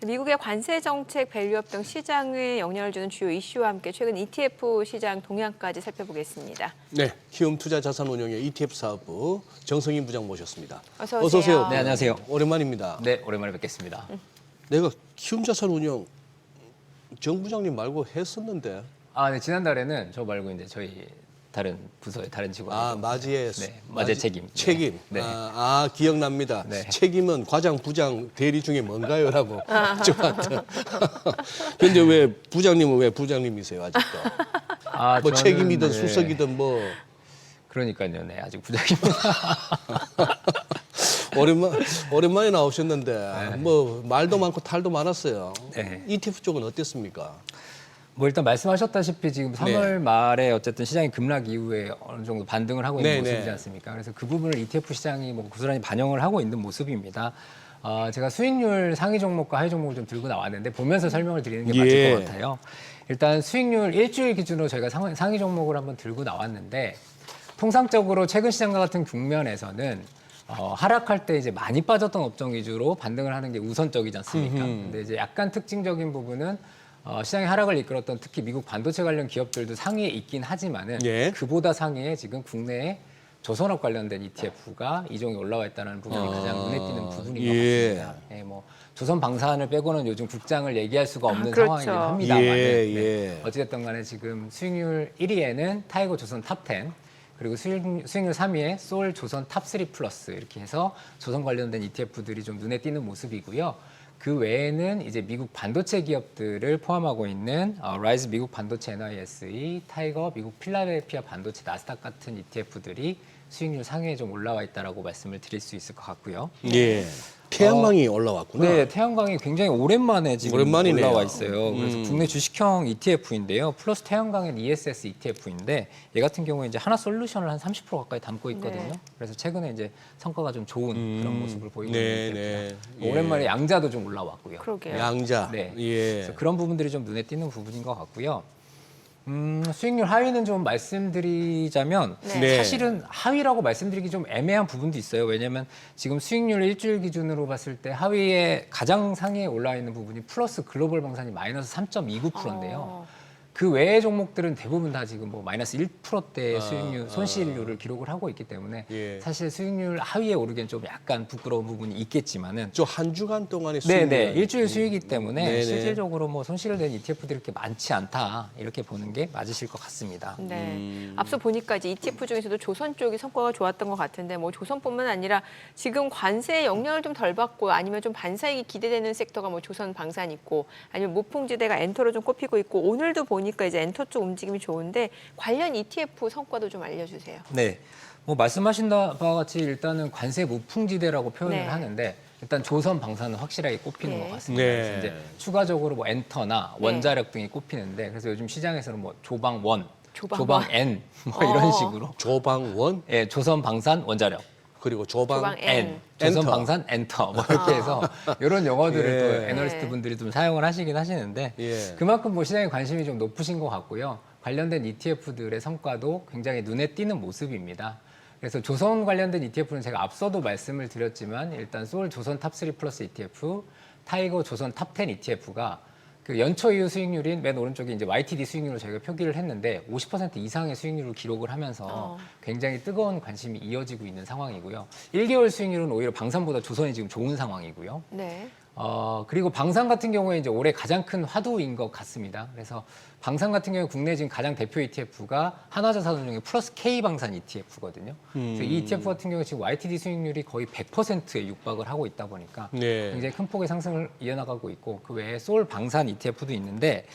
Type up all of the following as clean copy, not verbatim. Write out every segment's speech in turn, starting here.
미국의 관세 정책, 밸류업 등 시장에 영향을 주는 주요 이슈와 함께 최근 ETF 시장 동향까지 살펴보겠습니다. 네, 키움 투자 자산 운용의 ETF 사업부 정성인 부장 모셨습니다. 어서 어서 오세요. 네, 안녕하세요. 오랜만입니다. 네, 오랜만에 뵙겠습니다. 내가 키움 자산 운용 정 부장님 말고 했었는데. 네, 지난달에는 저 말고 이제 저희 다른 부서의 다른 직원. 맞이의 네, 맞이의 책임. 책임. 네. 기억납니다. 네. 책임은 과장, 부장, 대리 중에 뭔가요?라고 저한테. 근데 왜 부장님은 왜 부장님이세요 아직도? 뭐 저는, 책임이든 네. 수석이든 뭐. 그러니까요, 네, 아직 부장입니다. 오랜만에 나오셨는데 뭐 말도 많고 탈도 많았어요. 네. ETF 쪽은 어땠습니까? 뭐 일단 말씀하셨다시피 지금 3월 말에 어쨌든 시장이 급락 이후에 어느 정도 반등을 하고 있는 네, 모습이지 네. 않습니까? 그래서 그 부분을 ETF 시장이 뭐 고스란히 반영을 하고 있는 모습입니다. 제가 수익률 상위 종목과 하위 종목을 좀 들고 나왔는데 보면서 설명을 드리는 게 맞을 것 같아요. 일단 수익률 일주일 기준으로 저희가 상위 종목을 한번 들고 나왔는데 통상적으로 최근 시장과 같은 국면에서는 하락할 때 이제 많이 빠졌던 업종 위주로 반등을 하는 게 우선적이지 않습니까? 근데 이제 약간 특징적인 부분은 시장의 하락을 이끌었던 특히 미국 반도체 관련 기업들도 상위에 있긴 하지만은 예. 그보다 상위에 지금 국내에 조선업 관련된 ETF가 이종이 올라와 있다는 부분이 가장 눈에 띄는 부분인 것 같습니다. 예, 뭐 조선 방산을 빼고는 요즘 국장을 얘기할 수가 없는 그렇죠. 상황이긴 합니다만 예. 어찌됐든 간에 지금 수익률 1위에는 타이거 조선 탑10 그리고 수익률 3위에 소울 조선 탑3 플러스 이렇게 해서 조선 관련된 ETF들이 좀 눈에 띄는 모습이고요. 그 외에는 이제 미국 반도체 기업들을 포함하고 있는 라이즈 미국 반도체 NISE, 타이거 미국 필라델피아 반도체 나스닥 같은 ETF들이 수익률 상위에 좀 올라와 있다라고 말씀을 드릴 수 있을 것 같고요. 예. 태양광이 올라왔구나. 네, 태양광이 굉장히 오랜만에 지금 오랜만이네요. 올라와 있어요. 그래서 국내 주식형 ETF인데요. 플러스 태양광은 ESS ETF인데 얘 같은 경우에 이제 하나 솔루션을 한 30% 가까이 담고 있거든요. 네. 그래서 최근에 이제 성과가 좀 좋은 그런 모습을 보이고 네, 있는 ETF입니다. 네. 예. 오랜만에 양자도 좀 올라왔고요. 그러게요. 양자. 네. 예. 그래서 그런 부분들이 좀 눈에 띄는 부분인 것 같고요. 수익률 하위는 좀 말씀드리자면 네. 사실은 하위라고 말씀드리기 좀 애매한 부분도 있어요. 왜냐하면 지금 수익률 일주일 기준으로 봤을 때 하위에 가장 상위에 올라와 있는 부분이 플러스 글로벌 방산이 마이너스 3.29%인데요. 그 외의 종목들은 대부분 다 지금 뭐 마이너스 1%대의 수익률, 손실률을 기록을 하고 있기 때문에 예. 사실 수익률 하위에 오르기엔 좀 약간 부끄러운 부분이 있겠지만은 저 한 주간 동안의 수익. 네네 일주일 수익이기 때문에 네네. 실질적으로 뭐 손실을 낸 ETF들이 이렇게 많지 않다 이렇게 보는 게 맞으실 것 같습니다. 네. 앞서 보니까 이제 ETF 중에서도 조선 쪽이 성과가 좋았던 것 같은데 뭐 조선뿐만 아니라 지금 관세의 영향을 좀 덜 받고 아니면 좀 반사이익이 기대되는 섹터가 뭐 조선 방산 있고 아니면 무풍지대가 엔터로 좀 꼽히고 있고 오늘도 보니까 이제 엔터 쪽 움직임이 좋은데 관련 ETF 성과도 좀 알려주세요. 네, 뭐 말씀하신 바와 같이 일단은 관세 무풍지대라고 표현을 네. 하는데 일단 조선 방산은 확실하게 꼽히는 네. 것 같습니다. 네. 그래서 이제 추가적으로 뭐 엔터나 원자력 등이 꼽히는데 그래서 요즘 시장에서는 뭐 조방원, 조방N 뭐 이런 식으로 조방원 예, 조선 방산 원자력. 그리고 조방 조방 N. N, 조선 엔터. 방산 엔터 뭐 이렇게 해서 이런 용어들을 예. 또 애널리스트 분들이 좀 사용을 하시긴 하시는데 예. 그만큼 뭐 시장에 관심이 좀 높으신 것 같고요. 관련된 ETF들의 성과도 굉장히 눈에 띄는 모습입니다. 그래서 조선 관련된 ETF는 제가 앞서도 말씀을 드렸지만 일단 소울 조선 탑3 플러스 ETF, 타이거 조선 탑10 ETF가 그 연초 이후 수익률인 맨 오른쪽에 이제 YTD 수익률을 저희가 표기를 했는데 50% 이상의 수익률을 기록을 하면서 굉장히 뜨거운 관심이 이어지고 있는 상황이고요. 1개월 수익률은 오히려 방산보다 조선이 지금 좋은 상황이고요. 네. 그리고 방산 같은 경우에 이제 올해 가장 큰 화두인 것 같습니다. 그래서 방산 같은 경우에 국내 지금 가장 대표 ETF가 한화자산운용의 플러스 K 방산 ETF거든요. 그래서 이 ETF 같은 경우에 지금 YTD 수익률이 거의 100%에 육박을 하고 있다 보니까 네. 굉장히 큰 폭의 상승을 이어나가고 있고 그 외에 소울 방산 ETF도 있는데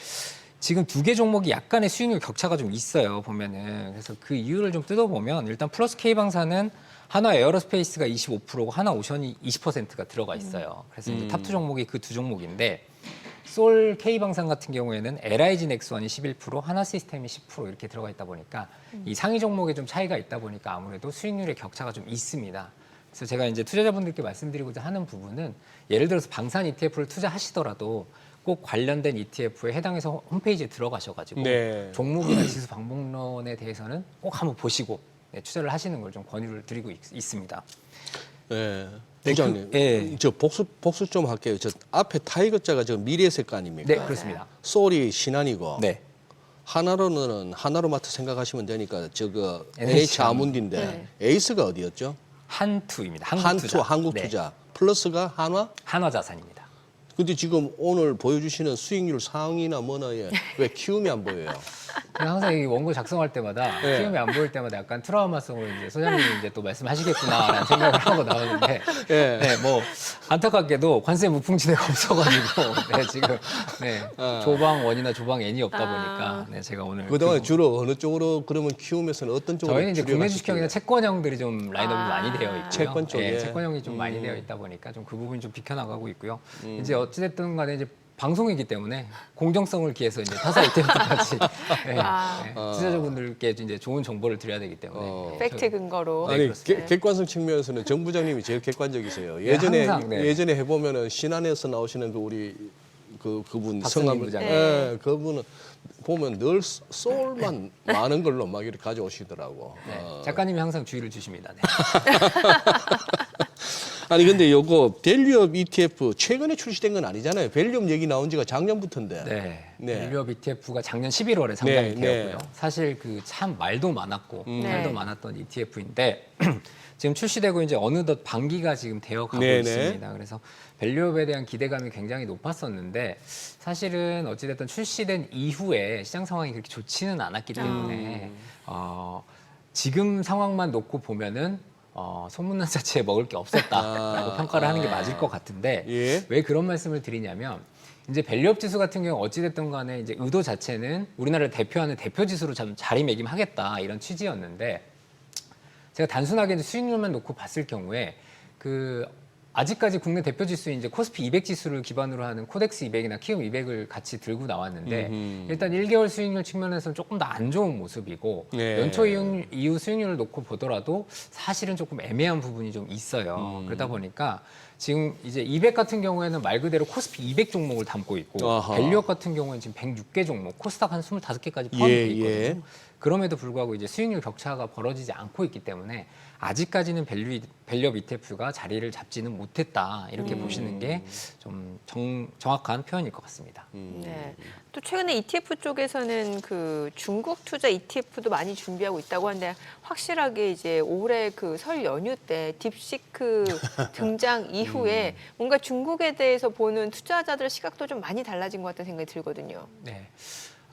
지금 두 개 종목이 약간의 수익률 격차가 좀 있어요 보면은. 그래서 그 이유를 좀 뜯어보면 일단 플러스 K 방산은 한화 에어로스페이스가 25%고 한화 오션이 20%가 들어가 있어요. 그래서 이제 탑2 종목이 그 두 종목인데 솔 K 방산 같은 경우에는 LIG 넥스원이 11%, 하나 시스템이 10% 이렇게 들어가 있다 보니까 이 상위 종목에 좀 차이가 있다 보니까 아무래도 수익률의 격차가 좀 있습니다. 그래서 제가 이제 투자자분들께 말씀드리고자 하는 부분은 예를 들어서 방산 ETF를 투자하시더라도 꼭 관련된 ETF에 해당해서 홈페이지에 들어가셔가지고 네. 종목이나 지수 방법론에 대해서는 꼭 한번 보시고 투자를 하시는 걸 좀 권유를 드리고 있습니다. 네. 네, 부장님, 예. 저 복수 좀 할게요. 저 앞에 타이거자가 저 미래색 아닙니까? 네, 그렇습니다. 소울이 신한이고 네. 하나로는 하나로마트 생각하시면 되니까 저거 NH NH 아문디인데 네. 에이스가 어디였죠? 한투입니다. 한투 한국투자 네. 플러스가 한화? 한화자산입니다. 근데 지금 오늘 보여주시는 수익률 상위나 뭐나에 왜 키움이 안 보여요? 그냥 항상 이 원고 작성할 때마다 네. 키움이 안 보일 때마다 약간 트라우마성으로 이제 소장님이 이제 또 말씀하시겠구나라는 생각을 하고 나오는데 예. 네, 뭐 안타깝게도 관세 무풍지대가 없어가지고 네, 지금 네, 조방 1이나 조방 N이 없다 보니까 네, 제가 오늘 그동안 주로 어느 쪽으로 그러면 키움에서는 어떤 쪽으로 저희는 이제 국내 줄여가실게요? 주식형이나 채권형들이 좀 라인업이 많이 되어 있고요. 채권 쪽에. 예, 채권형이 좀 많이 되어 있다 보니까 좀 그 부분이 좀 비켜나가고 있고요. 이제 어찌됐든 간에 이제 방송이기 때문에 공정성을 기해서 이제 타사 ETF까지 투자자분들께 이제 좋은 정보를 드려야 되기 때문에 팩트 근거로. 아니 그렇습니다. 객관성 측면에서는 정 부장님이 제일 객관적이세요. 네, 예전에 항상, 네. 예전에 해보면은 신한에서 나오시는 그 우리 그분 박선임 성함 부장님. 예, 그분은 보면 늘 소울만 많은 걸로 막 이렇게 가져오시더라고. 네, 작가님이 항상 주의를 주십니다. 네. 아니 근데 요거 밸류업 ETF 최근에 출시된 건 아니잖아요. 밸류업 얘기 나온 지가 작년부터인데. 네. 네. 밸류업 ETF가 작년 11월에 상장이 네, 되었고요. 네. 사실 그 참 말도 많았고 말도 네. 많았던 ETF인데 지금 출시되고 이제 어느덧 반기가 지금 되어가고 네, 네. 있습니다. 그래서 밸류업에 대한 기대감이 굉장히 높았었는데 사실은 어찌됐든 출시된 이후에 시장 상황이 그렇게 좋지는 않았기 때문에 지금 상황만 놓고 보면은 소문난 자체에 먹을 게 없었다라고 평가를 하는 게 맞을 것 같은데 예. 왜 그런 말씀을 드리냐면 이제 밸류업 지수 같은 경우 어찌됐든 간에 이제 의도 자체는 우리나라를 대표하는 대표 지수로 좀 자리매김하겠다 이런 취지였는데 제가 단순하게 이제 수익률만 놓고 봤을 경우에 그 아직까지 국내 대표 지수인 이제 코스피 200 지수를 기반으로 하는 코덱스 200이나 키움 200을 같이 들고 나왔는데 일단 1개월 수익률 측면에서는 조금 더 안 좋은 모습이고 네. 연초 이후 수익률을 놓고 보더라도 사실은 조금 애매한 부분이 좀 있어요. 그러다 보니까 지금 이제 200 같은 경우에는 말 그대로 코스피 200 종목을 담고 있고 아하. 밸류업 같은 경우에는 지금 106개 종목, 코스닥 한 25개까지 포함되어 예, 있거든요. 예. 그럼에도 불구하고 이제 수익률 격차가 벌어지지 않고 있기 때문에 아직까지는 밸류업 ETF가 자리를 잡지는 못했다 이렇게 보시는 게 좀 정확한 표현일 것 같습니다. 네. 또 최근에 ETF 쪽에서는 그 중국 투자 ETF도 많이 준비하고 있다고 하는데 확실하게 이제 올해 그 설 연휴 때 딥시크 등장 이후에 뭔가 중국에 대해서 보는 투자자들의 시각도 좀 많이 달라진 것 같다는 생각이 들거든요. 네.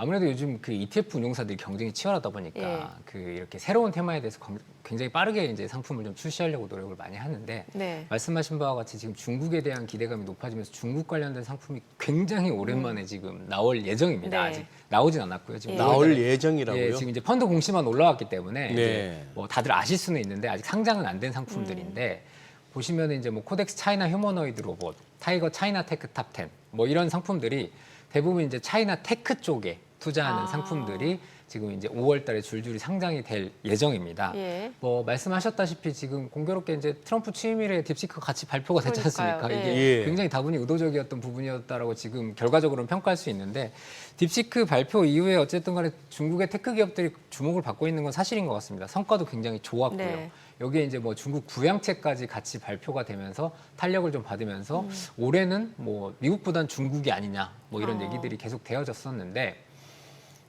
아무래도 요즘 그 ETF 운용사들이 경쟁이 치열하다 보니까 예. 그 이렇게 새로운 테마에 대해서 굉장히 빠르게 이제 상품을 좀 출시하려고 노력을 많이 하는데 네. 말씀하신 바와 같이 지금 중국에 대한 기대감이 높아지면서 중국 관련된 상품이 굉장히 오랜만에 지금 나올 예정입니다. 네. 아직 나오진 않았고요. 지금 예. 나올 5월달에 예정이라고요? 예, 지금 이제 펀드 공시만 올라왔기 때문에 네. 이제 뭐 다들 아실 수는 있는데 아직 상장은 안 된 상품들인데 보시면 이제 뭐 코덱스 차이나 휴머노이드 로봇, 타이거 차이나 테크 탑 10, 뭐 이런 상품들이 대부분 이제 차이나 테크 쪽에 투자하는 상품들이 지금 이제 5월달에 줄줄이 상장이 될 예정입니다. 예. 뭐 말씀하셨다시피 지금 공교롭게 이제 트럼프 취임일에 딥시크 같이 발표가 됐지 않습니까? 그러니까요. 이게 예. 굉장히 다분히 의도적이었던 부분이었다라고 지금 결과적으로는 평가할 수 있는데 딥시크 발표 이후에 어쨌든 간에 중국의 테크 기업들이 주목을 받고 있는 건 사실인 것 같습니다. 성과도 굉장히 좋았고요. 네. 여기에 이제 뭐 중국 부양책까지 같이 발표가 되면서 탄력을 좀 받으면서 올해는 뭐 미국보단 중국이 아니냐 뭐 이런 얘기들이 계속 되어졌었는데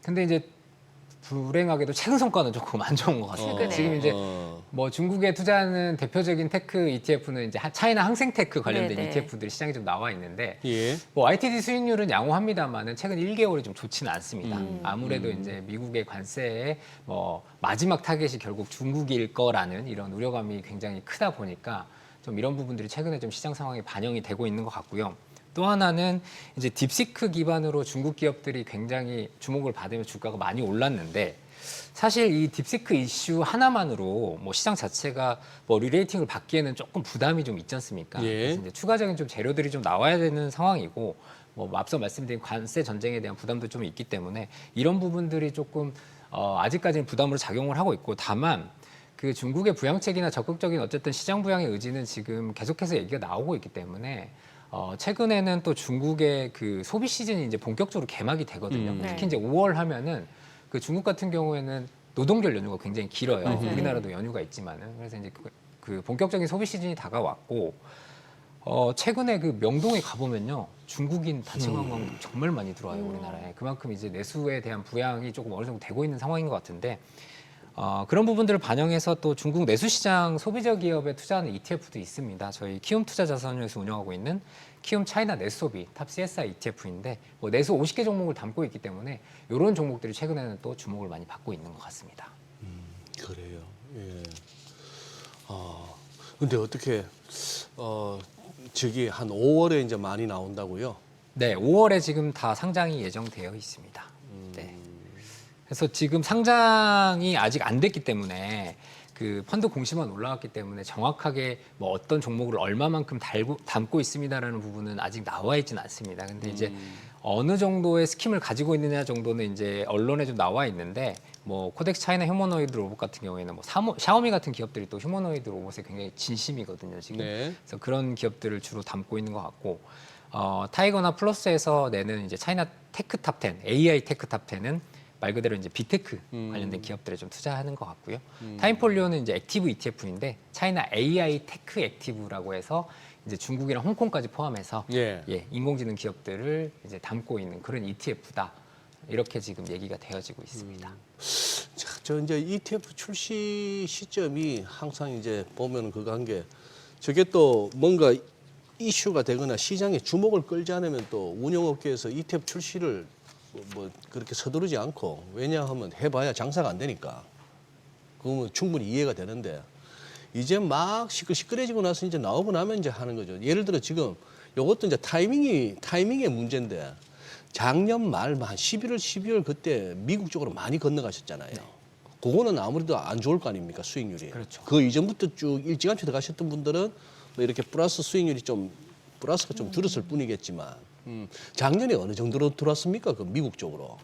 근데 이제 불행하게도 최근 성과는 조금 안 좋은 것 같습니다. 최근에. 지금 이제 뭐 중국에 투자하는 대표적인 테크 ETF는 이제 차이나 항생테크 관련된 네네. ETF들이 시장에 좀 나와 있는데 예. 뭐 YTD 수익률은 양호합니다만은 최근 1개월이 좀 좋지는 않습니다. 아무래도 이제 미국의 관세의 뭐 마지막 타겟이 결국 중국일 거라는 이런 우려감이 굉장히 크다 보니까 좀 이런 부분들이 최근에 좀 시장 상황에 반영이 되고 있는 것 같고요. 또 하나는 이제 딥시크 기반으로 중국 기업들이 굉장히 주목을 받으며 주가가 많이 올랐는데 사실 이 딥시크 이슈 하나만으로 뭐 시장 자체가 뭐 리레이팅을 받기에는 조금 부담이 좀 있지 않습니까? 예. 그래서 이제 추가적인 좀 재료들이 좀 나와야 되는 상황이고 뭐 앞서 말씀드린 관세 전쟁에 대한 부담도 좀 있기 때문에 이런 부분들이 조금 아직까지는 부담으로 작용을 하고 있고 다만 그 중국의 부양책이나 적극적인 어쨌든 시장 부양의 의지는 지금 계속해서 얘기가 나오고 있기 때문에 최근에는 또 중국의 그 소비 시즌이 이제 본격적으로 개막이 되거든요. 네. 특히 이제 5월 하면은 그 중국 같은 경우에는 노동절 연휴가 굉장히 길어요. 우리나라도 연휴가 있지만은 그래서 이제 그 본격적인 소비 시즌이 다가왔고 최근에 그 명동에 가보면요 중국인 단체 관광 정말 많이 들어와요 우리나라에. 그만큼 이제 내수에 대한 부양이 조금 어느 정도 되고 있는 상황인 것 같은데 그런 부분들을 반영해서 또 중국 내수 시장 소비자 기업에 투자하는 ETF도 있습니다. 저희 키움 투자자산운용에서 운영하고 있는 키움 차이나 내수소비 탑 CSI ETF인데 뭐 내수 50개 종목을 담고 있기 때문에 이런 종목들이 최근에는 또 주목을 많이 받고 있는 것 같습니다. 그래요. 예. 근데 어떻게 저기 한 5월에 이제 많이 나온다고요? 네, 5월에 지금 다 상장이 예정되어 있습니다. 네. 그래서 지금 상장이 아직 안 됐기 때문에 그 펀드 공시만 올라왔기 때문에 정확하게 뭐 어떤 종목을 얼마만큼 담고 있습니다라는 부분은 아직 나와 있지는 않습니다. 근데 이제 어느 정도의 스킴을 가지고 있느냐 정도는 이제 언론에 좀 나와 있는데 뭐 코덱스 차이나 휴머노이드 로봇 같은 경우에는 뭐 샤오미 같은 기업들이 또 휴머노이드 로봇에 굉장히 진심이거든요 지금. 네. 그래서 그런 기업들을 주로 담고 있는 것 같고 타이거나 플러스에서 내는 이제 차이나 테크 탑 10, AI 테크 탑 10은 말 그대로 이제 빅테크 관련된 기업들에 좀 투자하는 것 같고요. 타임폴리오는 이제 액티브 ETF인데 차이나 AI 테크 액티브라고 해서 이제 중국이랑 홍콩까지 포함해서 예. 인공지능 기업들을 이제 담고 있는 그런 ETF다. 이렇게 지금 얘기가 되어지고 있습니다. 자, 저 이제 ETF 출시 시점이 항상 이제 보면 그거 한 게 저게 또 뭔가 이슈가 되거나 시장에 주목을 끌지 않으면 또 운영업계에서 ETF 출시를 뭐 그렇게 서두르지 않고 왜냐하면 해봐야 장사가 안 되니까 그러면 충분히 이해가 되는데 이제 막 시끌시끌해지고 나서 이제 나오고 나면 이제 하는 거죠. 예를 들어 지금 이것도 이제 타이밍의 문제인데 작년 말 한 11월, 12월 그때 미국 쪽으로 많이 건너가셨잖아요. 그거는 아무래도 안 좋을 거 아닙니까 수익률이. 그렇죠. 그 이전부터 쭉 일찌감치 들어가셨던 분들은 뭐 이렇게 플러스 수익률이 좀 플러스가 좀 줄었을 뿐이겠지만 작년에 어느 정도로 들어왔습니까 그 미국 쪽으로?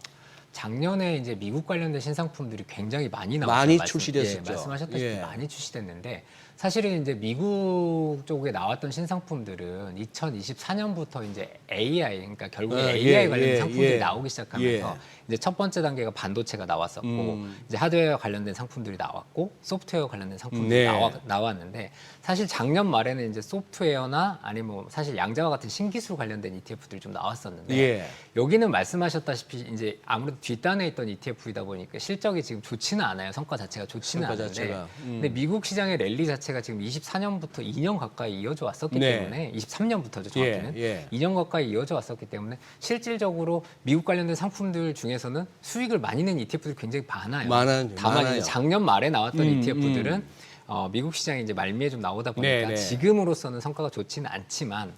작년에 이제 미국 관련된 신상품들이 굉장히 많이 나왔죠. 많이 출시됐었죠. 말씀하셨다시피 예. 많이 출시됐는데 사실은 이제 미국 쪽에 나왔던 신상품들은 2024년부터 이제 AI 그러니까 결국에 AI 관련된 상품들이 나오기 시작하면서 이제 첫 번째 단계가 반도체가 나왔었고 이제 하드웨어 관련된 상품들이 나왔고 소프트웨어 관련된 상품들이 나왔는데 사실 작년 말에는 이제 소프트웨어나 아니면 뭐 사실 양자와 같은 신기술 관련된 ETF들이 좀 나왔었는데 여기는 말씀하셨다시피 이제 아무래도 뒷단에 있던 ETF이다 보니까 실적이 지금 좋지는 않아요. 성과 자체가 좋지는 않은데 근데 미국 시장의 랠리 자체가 지금 24년부터 2년 가까이 이어져 왔었기 때문에 23년부터죠 정확히는 2년 가까이 이어져 왔었기 때문에 실질적으로 미국 관련된 상품들 중에서는 수익을 많이 낸 ETF들이 굉장히 많아요. 다만 이제 작년 말에 나왔던 ETF들은 미국 시장이 이제 말미에 좀 나오다 보니까 지금으로서는 성과가 좋지는 않지만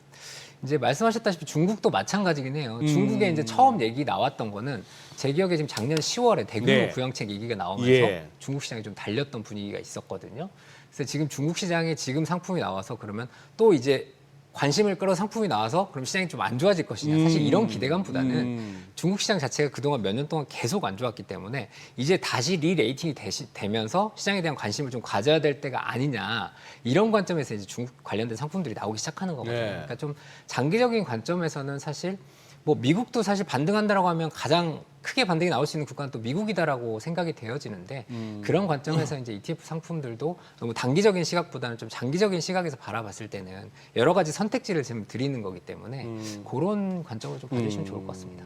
이제 말씀하셨다시피 중국도 마찬가지긴 해요. 중국에 이제 처음 얘기 나왔던 거는 제 기억에 지금 작년 10월에 대규모 부양책 얘기가 나오면서 중국 시장이 좀 달렸던 분위기가 있었거든요. 그래서 지금 중국 시장에 지금 상품이 나와서 그러면 또 이제 관심을 끌어 상품이 나와서 그럼 시장이 좀 안 좋아질 것이냐. 사실 이런 기대감보다는 중국 시장 자체가 그동안 몇 년 동안 계속 안 좋았기 때문에 이제 다시 리레이팅이 되면서 시장에 대한 관심을 좀 가져야 될 때가 아니냐. 이런 관점에서 이제 중국 관련된 상품들이 나오기 시작하는 거거든요. 그러니까 좀 장기적인 관점에서는 사실 뭐 미국도 사실 반등한다라고 하면 가장 크게 반등이 나올 수 있는 국가는 또 미국이다라고 생각이 되어지는데 그런 관점에서 이제 ETF 상품들도 너무 단기적인 시각보다는 좀 장기적인 시각에서 바라봤을 때는 여러 가지 선택지를 지금 드리는 거기 때문에 그런 관점을 좀 봐주시면 좋을 것 같습니다.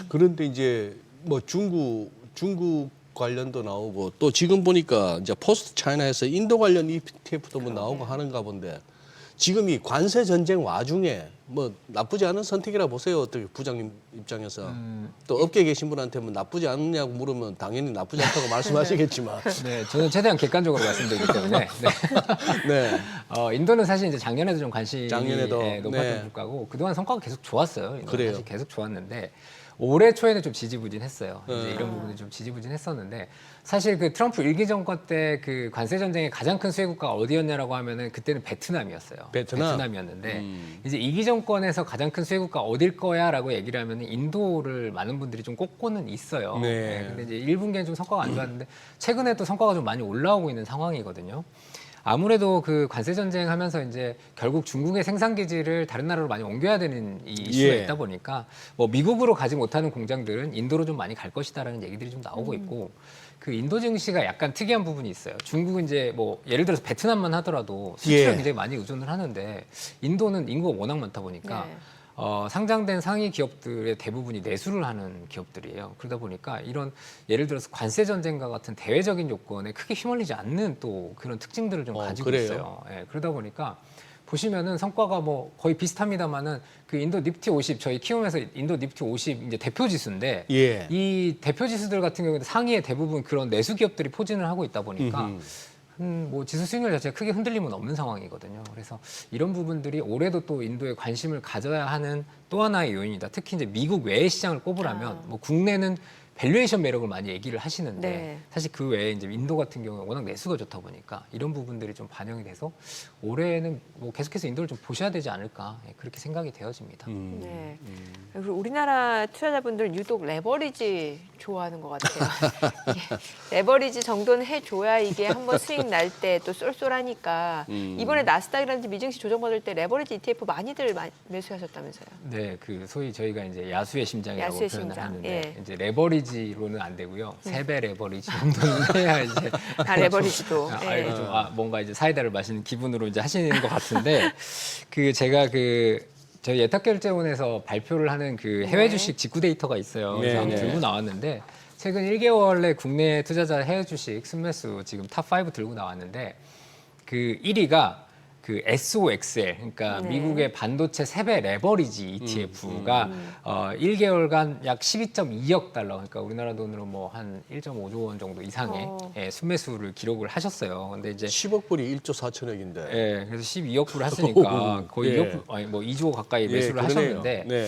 그런데 이제 뭐 중국 관련도 나오고 또 지금 보니까 이제 포스트 차이나에서 인도 관련 ETF도 뭐 나오고 하는가 본데 지금 이 관세 전쟁 와중에 뭐 나쁘지 않은 선택이라 보세요. 어떻게 부장님 입장에서 또 업계에 계신 분한테 뭐 나쁘지 않냐고 물으면 당연히 나쁘지 않다고 말씀하시겠지만 네, 저는 최대한 객관적으로 말씀드리기 때문에 인도는 사실 이제 작년에도 좀 관심이 높았던 국가고 그동안 성과가 계속 좋았어요. 그래요. 사실 계속 좋았는데 올해 초에는 좀 지지부진했어요. 이제 이런 부분이 좀 지지부진했었는데 사실 그 트럼프 1기 정권 때 그 관세 전쟁의 가장 큰 수혜 국가가 어디였냐라고 하면은 그때는 베트남이었어요. 베트남이었는데 이제 2기 정권에서 가장 큰 수혜 국가 어딜 거야라고 얘기를 하면은 인도를 많은 분들이 좀 꼽고는 있어요. 근데 이제 1분기에는 좀 성과가 안 좋았는데 최근에 또 성과가 좀 많이 올라오고 있는 상황이거든요. 아무래도 그 관세 전쟁 하면서 이제 결국 중국의 생산 기지를 다른 나라로 많이 옮겨야 되는 이 이슈가 있다 보니까 뭐 미국으로 가지 못하는 공장들은 인도로 좀 많이 갈 것이다라는 얘기들이 좀 나오고 있고 그 인도 증시가 약간 특이한 부분이 있어요. 중국은 이제 뭐 예를 들어서 베트남만 하더라도 수출에 예. 굉장히 많이 의존을 하는데 인도는 인구가 워낙 많다 보니까 네. 상장된 상위 기업들의 대부분이 내수를 하는 기업들이에요. 그러다 보니까 이런 예를 들어서 관세 전쟁과 같은 대외적인 요건에 크게 휘말리지 않는 또 그런 특징들을 좀 가지고 그래요? 있어요. 예, 그러다 보니까 보시면은 성과가 뭐 거의 비슷합니다만은 그 인도 니프티 50 저희 키움에서 인도 니프티 50 이제 대표 지수인데 예. 이 대표 지수들 같은 경우에는 상위에 대부분 그런 내수 기업들이 포진을 하고 있다 보니까 뭐 지수 수익률 자체가 크게 흔들림은 없는 상황이거든요. 그래서 이런 부분들이 올해도 또 인도에 관심을 가져야 하는 또 하나의 요인이다. 특히 이제 미국 외의 시장을 꼽으라면 뭐 국내는 밸류에이션 매력을 많이 얘기를 하시는데 네. 사실 그 외에 이제 인도 같은 경우는 워낙 내수가 좋다 보니까 이런 부분들이 좀 반영이 돼서 올해는 뭐 계속해서 인도를 좀 보셔야 되지 않을까 그렇게 생각이 되어집니다. 네. 그리고 우리나라 투자자분들 유독 레버리지 좋아하는 것 같아요. 이게 레버리지 정도는 해줘야 이게 한번 수익 날 때 또 쏠쏠하니까 이번에 나스닥이라든지 미증시 조정받을 때 레버리지 ETF 많이들 매수하셨다면서요. 네, 그 소위 저희가 이제 야수의 심장이라고 야수의 표현을 심장, 하는데 예. 이제 레버리지로는 안 되고요. 3배 레버리지 정도는 해야 이제 다 레버리지도. 아, 예. 이거 좀 뭔가 이제 사이다를 마시는 기분으로 이제 하시는 것 같은데 그 제가 저희 예탁결제원에서 발표를 하는 그 해외 네. 주식 직구 데이터가 있어요. 그래서 네, 한번 네. 들고 나왔는데 최근 1개월에 국내 투자자 해외 주식 순매수 지금 탑5 들고 나왔는데 그 1위가 그 SOXL 그러니까 네. 미국의 반도체 3배 레버리지 ETF가 1개월간 약 12.2억 달러 그러니까 우리나라 돈으로 뭐 한 1.5조 원 정도 이상의 예, 순매수를 기록을 하셨어요. 근데 이제 10억 불이 1조 4천억인데. 예, 그래서 12억 불 했으니까 거의 예. 2억 불, 아니 뭐 2조 가까이 매수를 그러네요. 하셨는데 네.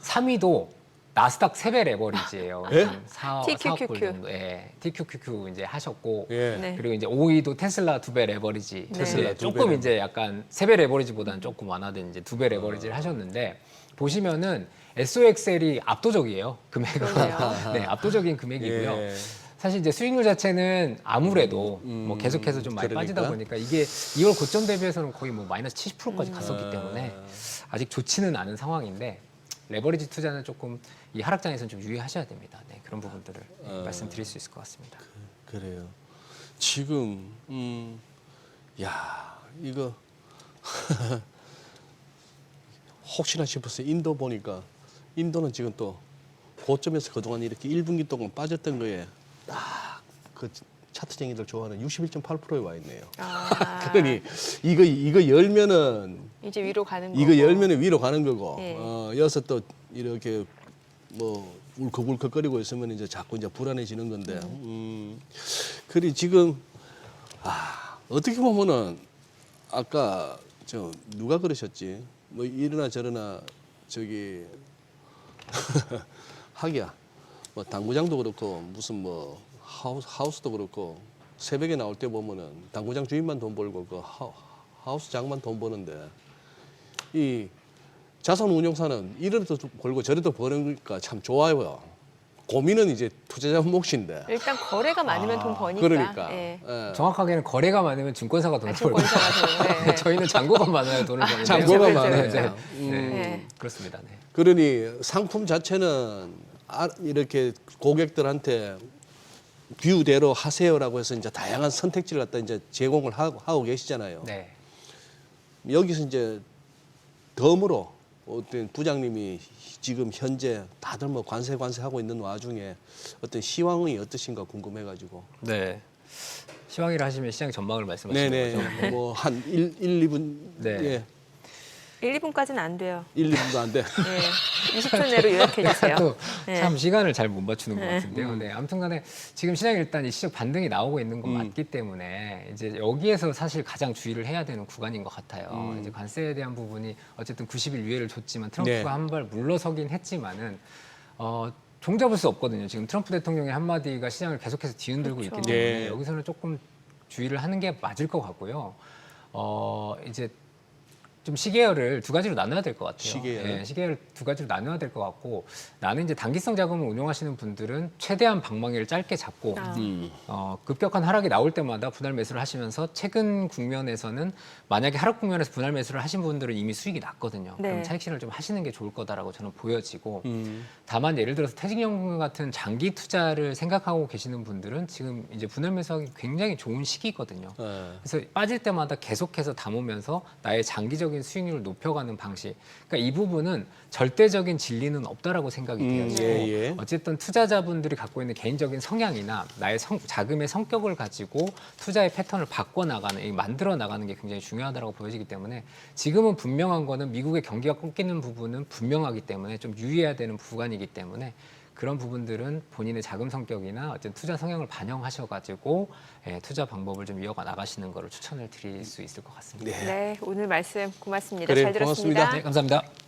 3위도 나스닥 3배 레버리지예요. 예? 4억 불 정도. 예. TQQQ 이제 하셨고 예. 네. 그리고 이제 5위도 테슬라 2배 레버리지. 테슬라 예, 2배 조금 이제 약간 3배 레버리지보다는 조금 완화된 이제 2배 레버리지를 하셨는데 보시면은 SOXL이 압도적이에요. 금액은. 그러네요. 네, 압도적인 금액이고요. 예. 사실 이제 수익률 자체는 아무래도 뭐 계속해서 좀 많이 그러니까. 빠지다 보니까 이게 2월 고점 대비해서는 거의 뭐 마이너스 70%까지 갔었기 때문에 아직 좋지는 않은 상황인데 레버리지 투자는 조금 이 하락장에서는 좀 유의하셔야 됩니다. 네, 그런 부분들을 말씀드릴 수 있을 것 같습니다. 그래요. 지금 야 이거 혹시나 싶어서 인도 보니까 인도는 지금 또 고점에서 그동안 이렇게 1분기 동안 빠졌던 거에 딱 그 차트쟁이들 좋아하는 61.8%에 와 있네요. 아, 그러니 이거 열면은 이제 위로 가는 거. 이거 열면은 위로 가는 거고 예. 여기서 또 이렇게 뭐 울컥울컥거리고 있으면 이제 자꾸 이제 불안해지는 건데 그리 지금 어떻게 보면은 아까 저 누가 그러셨지 뭐 이러나 저러나 저기 하기야 뭐 당구장도 그렇고 무슨 뭐 하우스도 그렇고 새벽에 나올 때 보면은 당구장 주인만 돈 벌고 그 하우스장만 돈 버는데 이 자산 운용사는 이래도 벌고 저래도 버니까 참 좋아요. 고민은 이제 투자자 몫인데. 일단 거래가 많으면 돈 버니까. 그러니까. 예. 예. 정확하게는 거래가 많으면 증권사가 돈을 벌고 증권사가 돈. 예. 저희는 잔고가 많아요 돈을 버는데 잔고가 그렇죠, 많아요. 그렇죠. 네, 그렇습니다. 네. 그러니 상품 자체는 이렇게 고객들한테 뷰대로 하세요라고 해서 이제 다양한 선택지를 갖다 이제 제공을 하고 계시잖아요. 네. 여기서 이제 덤으로 어떤 부장님이 지금 현재 다들 뭐 관세 하고 있는 와중에 어떤 시황이 어떠신가 궁금해가지고. 네. 시황이라 하시면 시장 전망을 말씀하시는 거죠. 네네. 뭐 한 1, 2분. 네. 예. 1, 2분까지는 안 돼요. 1, 2분도 안 돼. 예. 20분 내로 요약해 주세요. 또 네. 참 시간을 잘 못 맞추는 것 같은데요. 네, 아무튼간에 지금 시장이 일단 이 시적 반등이 나오고 있는 건 맞기 때문에 이제 여기에서 사실 가장 주의를 해야 되는 구간인 것 같아요. 이제 관세에 대한 부분이 어쨌든 90일 유예를 줬지만 트럼프가 네. 한 발 물러서긴 했지만은 종잡을 수 없거든요. 지금 트럼프 대통령의 한마디가 시장을 계속해서 뒤흔들고 그렇죠. 있기 때문에 네. 여기서는 조금 주의를 하는 게 맞을 것 같고요. 이제 좀 시계열을 두 가지로 나눠야 될 것 같아요. 시계열. 네, 시계열 두 가지로 나눠야 될 것 같고 나는 이제 단기성 자금을 운용하시는 분들은 최대한 방망이를 짧게 잡고 급격한 하락이 나올 때마다 분할 매수를 하시면서 최근 국면에서는 만약에 하락 국면에서 분할 매수를 하신 분들은 이미 수익이 났거든요. 네. 그럼 차익 실현을 좀 하시는 게 좋을 거다라고 저는 보여지고 다만 예를 들어서 퇴직연금 같은 장기 투자를 생각하고 계시는 분들은 지금 이제 분할 매수하기 굉장히 좋은 시기거든요. 네. 그래서 빠질 때마다 계속해서 담으면서 나의 장기적인 수익률을 높여가는 방식. 그러니까 이 부분은 절대적인 진리는 없다라고 생각이 돼요. 예, 예. 어쨌든 투자자분들이 갖고 있는 개인적인 성향이나 나의 자금의 성격을 가지고 투자의 패턴을 바꿔 나가는, 만들어 나가는 게 굉장히 중요하다고 보여지기 때문에 지금은 분명한 거는 미국의 경기가 꺾이는 부분은 분명하기 때문에 좀 유의해야 되는 구간이기 때문에 그런 부분들은 본인의 자금 성격이나 어떤 투자 성향을 반영하셔가지고 투자 방법을 좀 이어가 나가시는 거를 추천을 드릴 수 있을 것 같습니다. 네. 네, 오늘 말씀 고맙습니다. 그래, 잘 들었습니다. 고맙습니다. 네, 감사합니다.